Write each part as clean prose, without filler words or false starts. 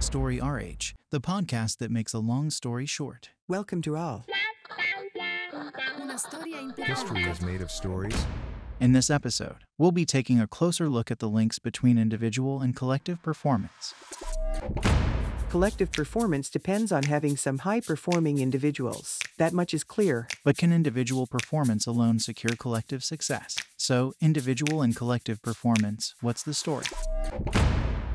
Story RH, the podcast that makes a long story short. Welcome to all. History is made of stories. In this episode, we'll be taking a closer look at the links between individual and collective performance. Collective performance depends on having some high-performing individuals. That much is clear. But can individual performance alone secure collective success? So, individual and collective performance, what's the story?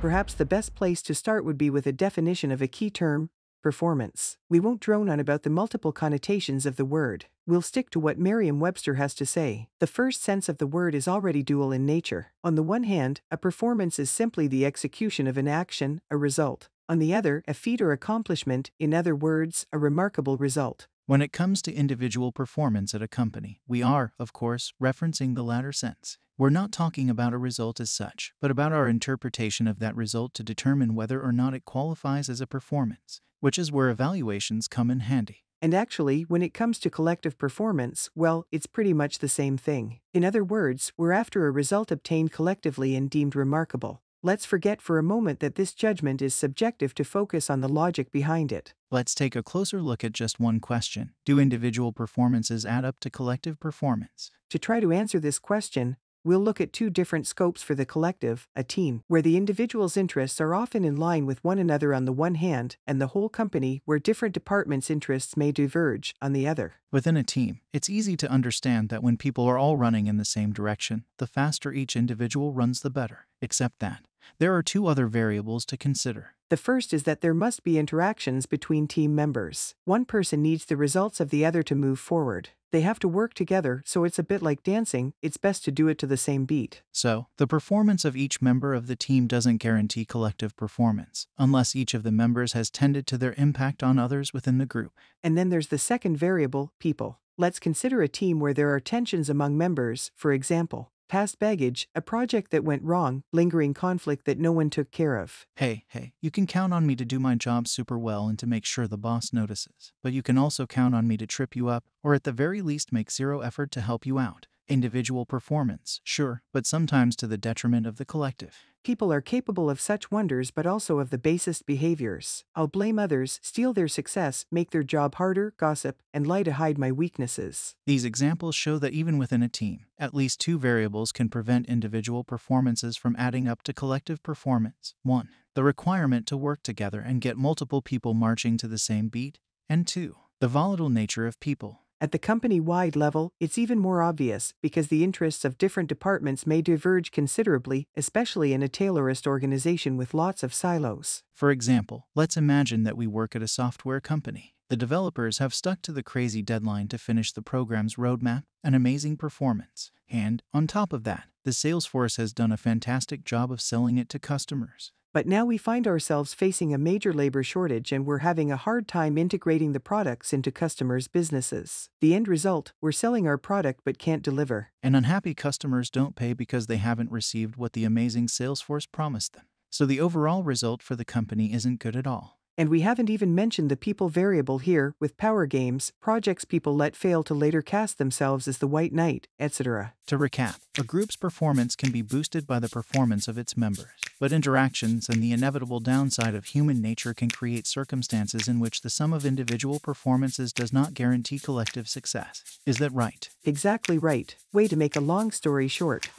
Perhaps the best place to start would be with a definition of a key term, performance. We won't drone on about the multiple connotations of the word. We'll stick to what Merriam-Webster has to say. The first sense of the word is already dual in nature. On the one hand, a performance is simply the execution of an action, a result. On the other, a feat or accomplishment, in other words, a remarkable result. When it comes to individual performance at a company, we are, of course, referencing the latter sense. We're not talking about a result as such, but about our interpretation of that result to determine whether or not it qualifies as a performance, which is where evaluations come in handy. And actually, when it comes to collective performance, well, it's pretty much the same thing. In other words, we're after a result obtained collectively and deemed remarkable. Let's forget for a moment that this judgment is subjective to focus on the logic behind it. Let's take a closer look at just one question. Do individual performances add up to collective performance? To try to answer this question, we'll look at two different scopes for the collective, a team, where the individual's interests are often in line with one another on the one hand, and the whole company, where different departments' interests may diverge, on the other. Within a team, it's easy to understand that when people are all running in the same direction, the faster each individual runs, the better. Except that there are two other variables to consider. The first is that there must be interactions between team members. One person needs the results of the other to move forward. They have to work together, so it's a bit like dancing, it's best to do it to the same beat. So, the performance of each member of the team doesn't guarantee collective performance, unless each of the members has tended to their impact on others within the group. And then there's the second variable, people. Let's consider a team where there are tensions among members, for example, past baggage, a project that went wrong, lingering conflict that no one took care of. Hey, you can count on me to do my job super well and to make sure the boss notices. But you can also count on me to trip you up, or at the very least make zero effort to help you out. Individual performance, sure, but sometimes to the detriment of the collective. People are capable of such wonders but also of the basest behaviors. I'll blame others, steal their success, make their job harder, gossip, and lie to hide my weaknesses. These examples show that even within a team, at least two variables can prevent individual performances from adding up to collective performance. 1. The requirement to work together and get multiple people marching to the same beat. And 2. The volatile nature of people. At the company-wide level, it's even more obvious because the interests of different departments may diverge considerably, especially in a tailorist organization with lots of silos. For example, let's imagine that we work at a software company. The developers have stuck to the crazy deadline to finish the program's roadmap, an amazing performance. And, on top of that, the sales force has done a fantastic job of selling it to customers. But now we find ourselves facing a major labor shortage and we're having a hard time integrating the products into customers' businesses. The end result, we're selling our product but can't deliver. And unhappy customers don't pay because they haven't received what the amazing Salesforce promised them. So the overall result for the company isn't good at all. And we haven't even mentioned the people variable here, with power games, projects people let fail to later cast themselves as the White Knight, etc. To recap, a group's performance can be boosted by the performance of its members, but interactions and the inevitable downside of human nature can create circumstances in which the sum of individual performances does not guarantee collective success. Is that right? Exactly right. Way to make a long story short.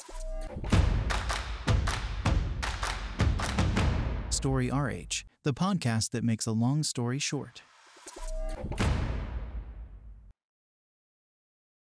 Story RH, the podcast that makes a long story short.